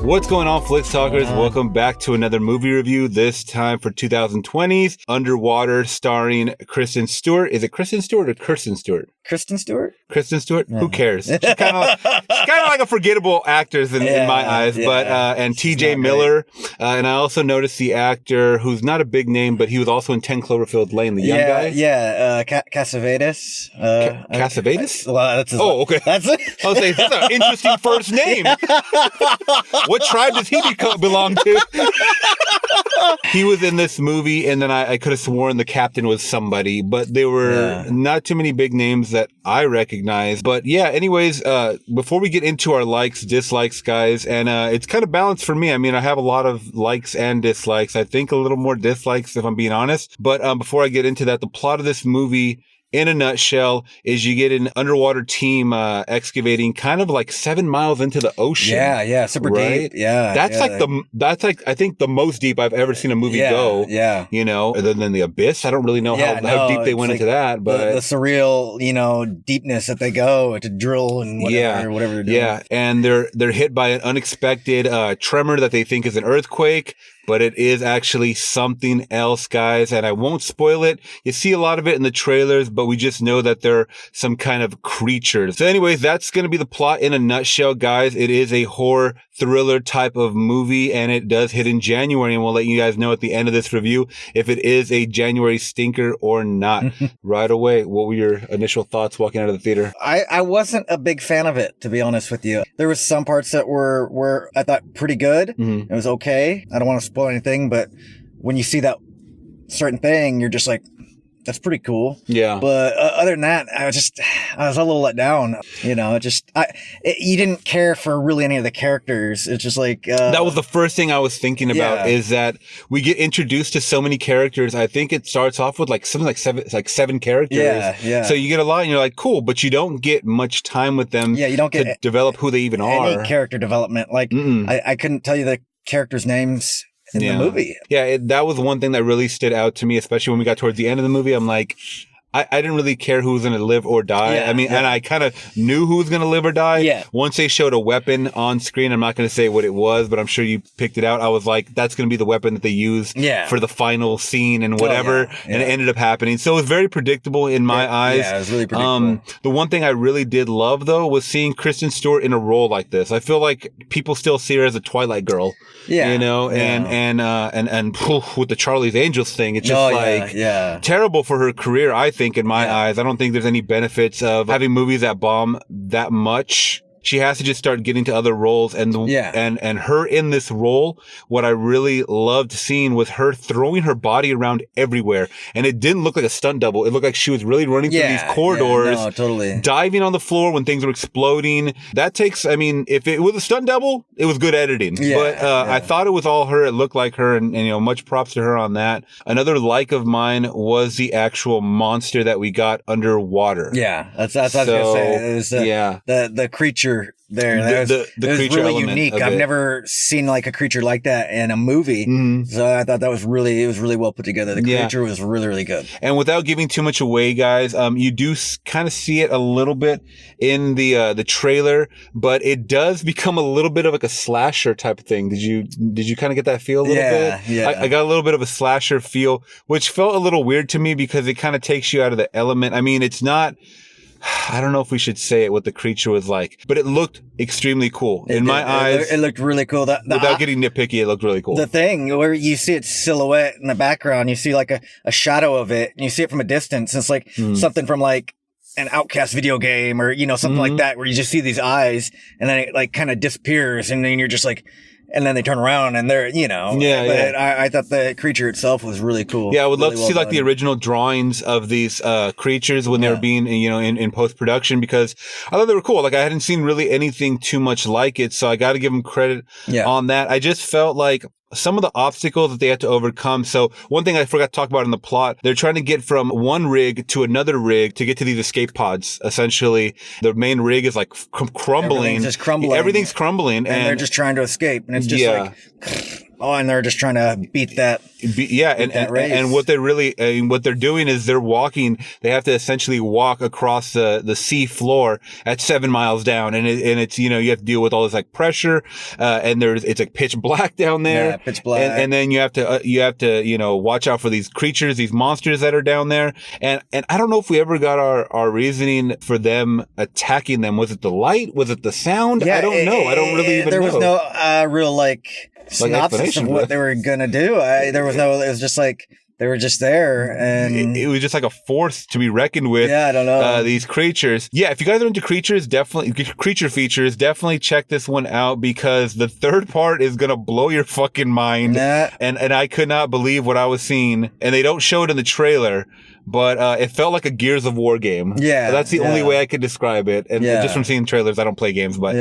What's going on, Flicks Talkers? Welcome back to another movie review, this time for 2020's Underwater, starring Kristen Stewart. Is it Kristen Stewart or Kirsten Stewart? Kristen Stewart? Kristen Stewart? Yeah. Who cares? She's kind of like a forgettable actror in my eyes. Yeah. But and T.J. Miller. And I also noticed the actor who's not a big name, but he was also in 10 Cloverfield Lane, the young guy. Yeah, Cassavetes. Cassavetes? Well, that's his okay. That's it. I was saying, that's an interesting first name. What tribe does he belong to? He was in this movie, and then I could have sworn the captain was somebody, but there were not too many big names that I recognize. But yeah, anyways, before we get into our likes, dislikes, guys, and it's kind of balanced for me. I mean, I have a lot of likes and dislikes. I think a little more dislikes, if I'm being honest. But before I get into that, the plot of this movie, in a nutshell, is you get an underwater team excavating kind of like 7 miles into the ocean. Yeah, super deep. Yeah, that's like I think the most deep I've ever seen a movie go. Yeah, you know, other than the Abyss. I don't really know how deep they went into that, but the surreal, deepness that they go to drill and whatever they're doing. Yeah, and they're hit by an unexpected tremor that they think is an earthquake. But it is actually something else, guys, and I won't spoil it. You see a lot of it in the trailers, but we just know that they're some kind of creatures. So anyways, that's going to be the plot in a nutshell, guys. It is a horror thriller type of movie, and it does hit in January, and we'll let you guys know at the end of this review if it is a January stinker or not. Right away, what were your initial thoughts walking out of the theater? I wasn't a big fan of it, to be honest with you. There was some parts that were I thought pretty good. Mm-hmm. It was okay. I don't want to spoil anything, but when you see that certain thing, you're just like, that's pretty cool. Yeah. But other than that, I was a little let down. You didn't care for really any of the characters. It's just like that was the first thing I was thinking about is that we get introduced to so many characters. I think it starts off with something like seven characters. Yeah. So you get a lot, and you're like, cool, but you don't get much time with them. Yeah, you don't get to develop who they even are. Any character development. Like I couldn't tell you the characters' names in the movie. Yeah, that was one thing that really stood out to me, especially when we got towards the end of the movie. I'm like, I didn't really care who was going to live or die. And I kind of knew who was going to live or die. Yeah. Once they showed a weapon on screen, I'm not going to say what it was, but I'm sure you picked it out. I was like, that's going to be the weapon that they use for the final scene and whatever. And it ended up happening. So it was very predictable in my eyes. Yeah, it was really predictable. The one thing I really did love, though, was seeing Kristen Stewart in a role like this. I feel like people still see her as a Twilight girl. Yeah. And with the Charlie's Angels thing, it's just terrible for her career, I think, in my eyes. I don't think there's any benefits of having movies that bomb that much. She has to just start getting to other roles, and her in this role, what I really loved seeing was her throwing her body around everywhere, and it didn't look like a stunt double. It looked like she was really running through these corridors, diving on the floor when things were exploding. That takes, if it was a stunt double, it was good editing. I thought it was all her. It looked like her, and much props to her on that. Another like of mine was the actual monster that we got underwater. Yeah, that's what I was gonna say. It was the creature there. The creature really unique. I've never seen like a creature like that in a movie. Mm-hmm. So I thought it was really well put together. The creature was really, really good. And without giving too much away, guys, you do kind of see it a little bit in the trailer, but it does become a little bit of like a slasher type of thing. Did you kind of get that feel a little bit? Yeah. I got a little bit of a slasher feel, which felt a little weird to me because it kind of takes you out of the element. I mean, it's not, I don't know if we should say it, what the creature was like, but it looked extremely cool. In my eyes, it looked really cool. Without getting nitpicky, it looked really cool. The thing where you see its silhouette in the background, you see like a shadow of it, and you see it from a distance. And it's like something from like an Outcast video game or, something like that, where you just see these eyes and then it like kind of disappears, and then you're just like, and then they turn around and they're, I thought the creature itself was really cool. Yeah, I would love to see like the original drawings of these creatures when they were being, in post-production, because I thought they were cool. Like I hadn't seen really anything too much like it, so I got to give them credit on that. I just felt like some of the obstacles that they had to overcome. So one thing I forgot to talk about in the plot, they're trying to get from one rig to another rig to get to these escape pods. Essentially, the main rig is like crumbling. Everything's just crumbling. Everything's crumbling. And they're just trying to escape. And it's just like, and they're just trying to beat that. And what they're doing is they're walking. They have to essentially walk across the sea floor at 7 miles down, and it's you have to deal with all this like pressure, and it's like pitch black down there. Yeah, pitch black. And then you have to watch out for these creatures, these monsters that are down there. And I don't know if we ever got our reasoning for them attacking them. Was it the light? Was it the sound? I don't know. I don't really even know. There was no real synopsis of what they were gonna do. It was just like they were just there, and it was just like a force to be reckoned with. Yeah, I don't know. These creatures. Yeah, if you guys are into creatures, creature features, definitely check this one out, because the third part is gonna blow your fucking mind. Nah. And I could not believe what I was seeing, and they don't show it in the trailer. But it felt like a Gears of War game. Yeah. That's the only way I could describe it. And just from seeing trailers, I don't play games, but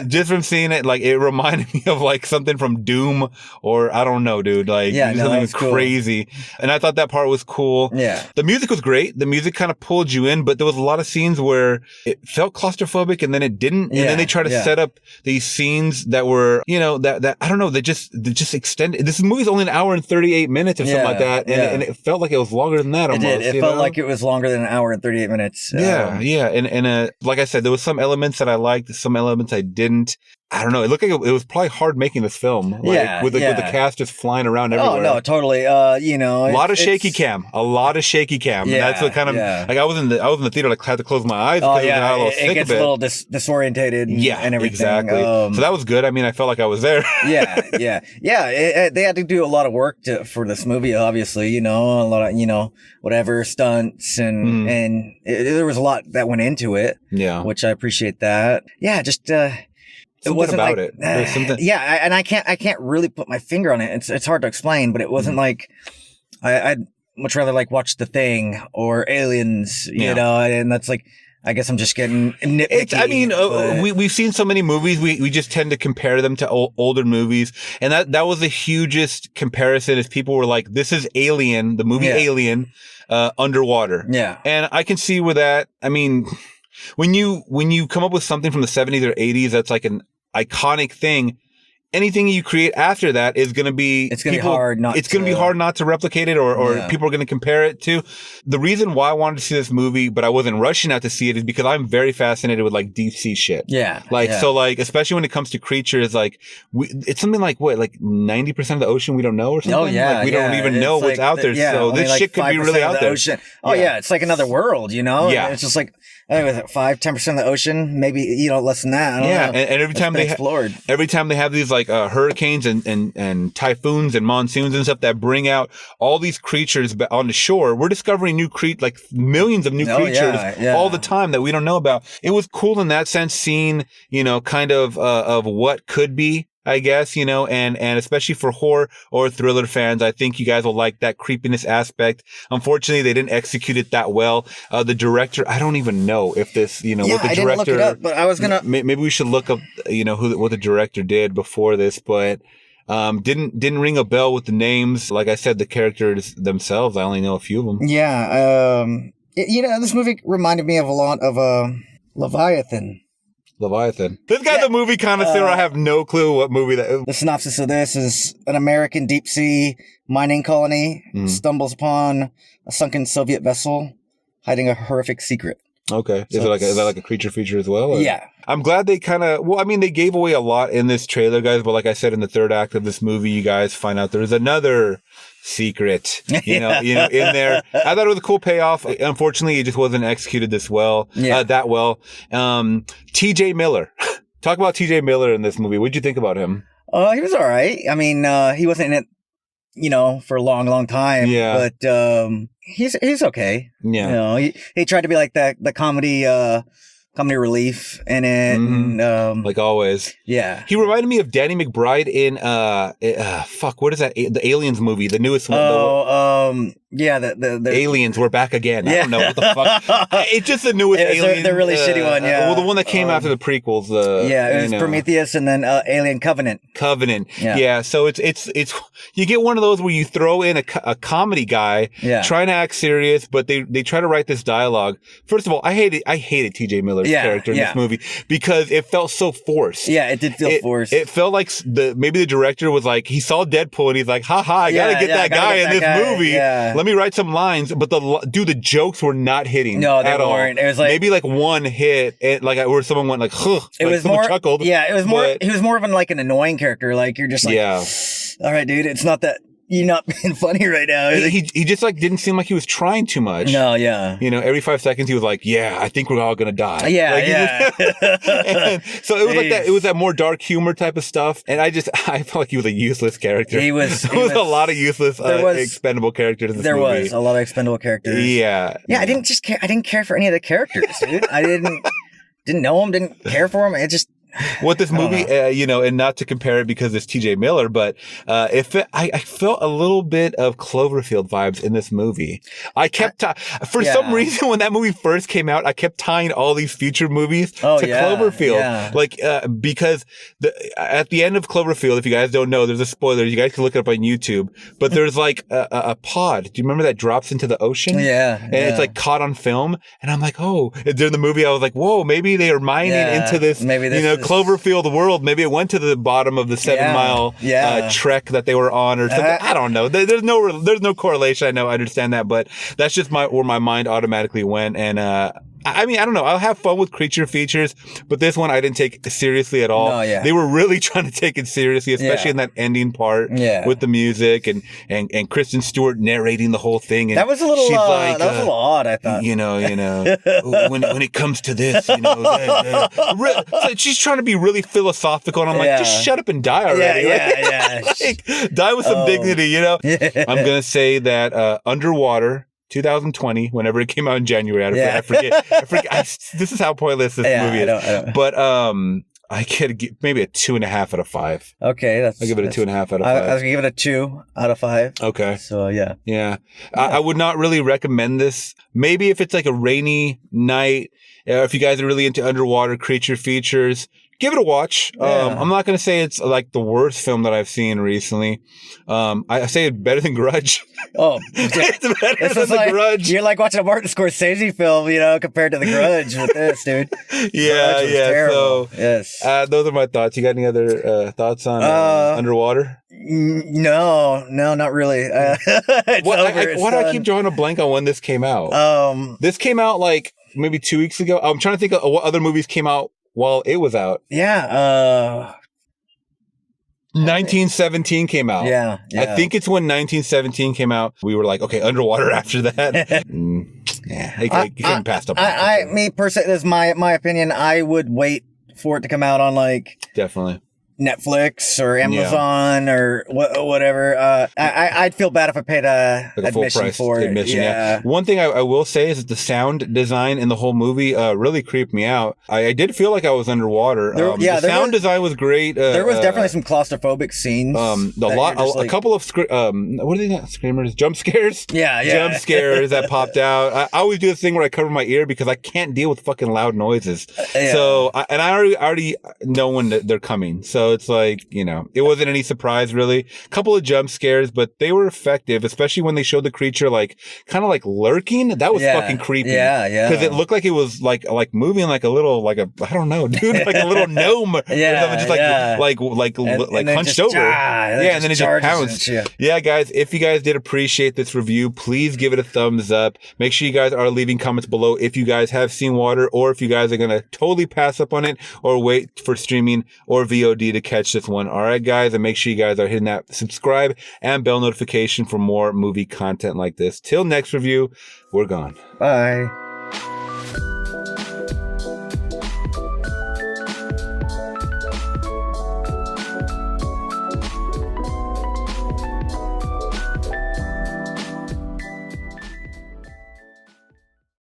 just from seeing it, like, it reminded me of like something from Doom, or I don't know, dude. Like, something crazy. Cool. And I thought that part was cool. Yeah. The music was great. The music kind of pulled you in, but there was a lot of scenes where it felt claustrophobic and then it didn't. And then they tried to set up these scenes that were, that I don't know, they just extended. This movie's only an hour and 38 minutes or something like that. And it felt like it was longer than that. It felt like it was longer than an hour and 38 minutes. Yeah. And like I said, there was some elements that I liked, some elements I didn't. I don't know. It looked like it was probably hard making this film. With the cast just flying around everywhere. Oh, no, totally. A lot of shaky cam. Yeah. And that's what kind of, like, I was in the theater, like, had to close my eyes. Oh, yeah. It gets a little disorientated and everything. Exactly. So that was good. I mean, I felt like I was there. Yeah. They had to do a lot of work for this movie, obviously, a lot of, whatever stunts and there was a lot that went into it. Yeah. Which I appreciate that. Yeah. Just, it wasn't about like, it. There's something. And I can't really put my finger on it. It's hard to explain, but it wasn't like I'd much rather like watch The Thing or Aliens, you know, and that's like, I guess I'm just getting nitpicky. We've seen so many movies. We just tend to compare them to older movies. And that was the hugest comparison, is people were like, this is Alien, the movie Alien, underwater. Yeah. And I can see where that, I mean, when you come up with something from the 70s or 80s that's like an iconic thing, anything you create after that is going to be be hard not to replicate it or people are going to compare it to. The reason why I wanted to see this movie, but I wasn't rushing out to see it, is because I'm very fascinated with like deep sea shit. So like, especially when it comes to creatures, like it's something like what, like 90% of the ocean we don't know or something? Oh yeah. Like we don't even know what's out there. So this shit could be really out there. Ocean. Oh yeah. It's like another world, Yeah. It's just like, I think it was 5-10% of the ocean, maybe, less than that. I don't know. And every time they have these like hurricanes and typhoons and monsoons and stuff that bring out all these creatures on the shore, we're discovering like millions of new creatures all the time that we don't know about. It was cool in that sense, seeing, kind of what could be, I guess, and especially for horror or thriller fans, I think you guys will like that creepiness aspect. Unfortunately, they didn't execute it that well. The director, I don't even know if this, what the director. I didn't look it up, but I was gonna. Maybe we should look up, what the director did before this, but didn't ring a bell with the names. Like I said, the characters themselves, I only know a few of them. Yeah, this movie reminded me of a lot of Leviathan. This guy's a movie connoisseur. I have no clue what movie that is. The synopsis of this is: an American deep sea mining colony stumbles upon a sunken Soviet vessel hiding a horrific secret. Okay. Is that like a creature feature as well? Or? Yeah. I'm glad they they gave away a lot in this trailer, guys, but like I said, in the third act of this movie, you guys find out there's another secret, in there. I thought it was a cool payoff. Unfortunately, it just wasn't executed that well. TJ Miller. Talk about TJ Miller in this movie. What'd you think about him? He was all right. I mean, he wasn't in it, for a long, long time. Yeah. But he's okay. Yeah. He tried to be like the comedy relief in it. Mm-hmm. And, like always. Yeah. He reminded me of Danny McBride in what is that? The Aliens movie, the newest one. Yeah, the Aliens were back again. I don't know what the fuck. It's just the newest Alien. The really shitty one, yeah. Well, the one that came after the prequels. It was Prometheus and then Alien Covenant. Yeah. So it's you get one of those where you throw in a comedy guy trying to act serious, but they try to write this dialogue. First of all, I hated T.J. Miller's character in this movie because it felt so forced. Yeah, it did feel forced. It felt like maybe the director was like, he saw Deadpool and he's like, haha, I gotta get that guy in this movie. Yeah. Let me write some lines. But the jokes were not hitting. No, they at weren't. All. It was like maybe like one hit, where someone went like, huh. It was someone more chuckled. Yeah, it was more. He was more of an annoying character. Like you're just like, all right, dude. It's not that you're not being funny right now. He just like didn't seem like he was trying too much. No, yeah. Every 5 seconds he was like, yeah, I think we're all gonna die. Yeah, so it was like that. It was that more dark humor type of stuff, and I felt like he was a useless character. He was. There was a lot of useless, expendable characters in this movie. There was a lot of expendable characters. Yeah. Yeah, I didn't just care. I didn't care for any of the characters, dude. I didn't know them. Didn't care for them. It just. What this movie, and not to compare it because it's T.J. Miller, but I felt a little bit of Cloverfield vibes in this movie. I kept for some reason when that movie first came out, I kept tying all these future movies to Cloverfield, because at the end of Cloverfield, if you guys don't know, there's a spoiler. You guys can look it up on YouTube, but there's like a pod. Do you remember that drops into the ocean? Yeah, and it's like caught on film, and I'm like, during the movie, I was like, whoa, maybe they are mining into this, maybe this Cloverfield world. Maybe it went to the bottom of the 7 mile trek that they were on, or something. I don't know. There's no correlation. I understand that, but that's just where my mind automatically went. And I mean, I don't know. I'll have fun with creature features, but this one I didn't take seriously at all. No, yeah. They were really trying to take it seriously, especially in that ending part with the music and Kristen Stewart narrating the whole thing. And that was a little, that was a little odd, I thought. When it comes to this, she's trying to be really philosophical, and I'm like, just shut up and die already. Die with some dignity, I'm gonna say that Underwater 2020, whenever it came out in January, I forget. This is how pointless this movie is. I don't. But I could maybe a 2.5 out of 5. Okay, I'll give it a 2.5 out of 5. I was gonna give it a 2 out of 5. Okay. So yeah. I would not really recommend this. Maybe if it's like a rainy night, if you guys are really into underwater creature features, give it a watch. I'm not going to say it's like the worst film that I've seen recently. I say it's better than Grudge. Oh, it's better than The Grudge. You're like watching a Martin Scorsese film, compared to The Grudge with this, dude. Yeah. Terrible. So, yes. Those are my thoughts. You got any other thoughts on Underwater? No, not really. Why do I keep drawing a blank on when this came out? This came out like maybe 2 weeks ago. I'm trying to think of what other movies came out while it was out. Yeah. 1917 came out. Yeah. I think it's when 1917 came out. We were like, okay, Underwater after that. It came past up. Me personally, this is my opinion. I would wait for it to come out on definitely Netflix or Amazon or whatever. I'd feel bad if I paid admission for it. Yeah. One thing I will say is that the sound design in the whole movie really creeped me out. I did feel like I was underwater. The sound design was great. There was definitely some claustrophobic scenes. A couple of what are they not screamers? Jump scares. Yeah. Jump scares that popped out. I always do this thing where I cover my ear because I can't deal with fucking loud noises. So I already know when they're coming. So it's like, it wasn't any surprise really. A couple of jump scares, but they were effective, especially when they showed the creature kind of lurking. That was fucking creepy. Yeah. Because it looked like it was like moving like a little, I don't know, dude, like a little gnome or something, just hunched over. And then it just pounced. Yeah, guys, if you guys did appreciate this review, please give it a thumbs up. Make sure you guys are leaving comments below if you guys have seen Water, or if you guys are gonna totally pass up on it or wait for streaming or VOD to catch this one. All right, guys, and make sure you guys are hitting that subscribe and bell notification for more movie content like this. Till next review, we're gone. Bye.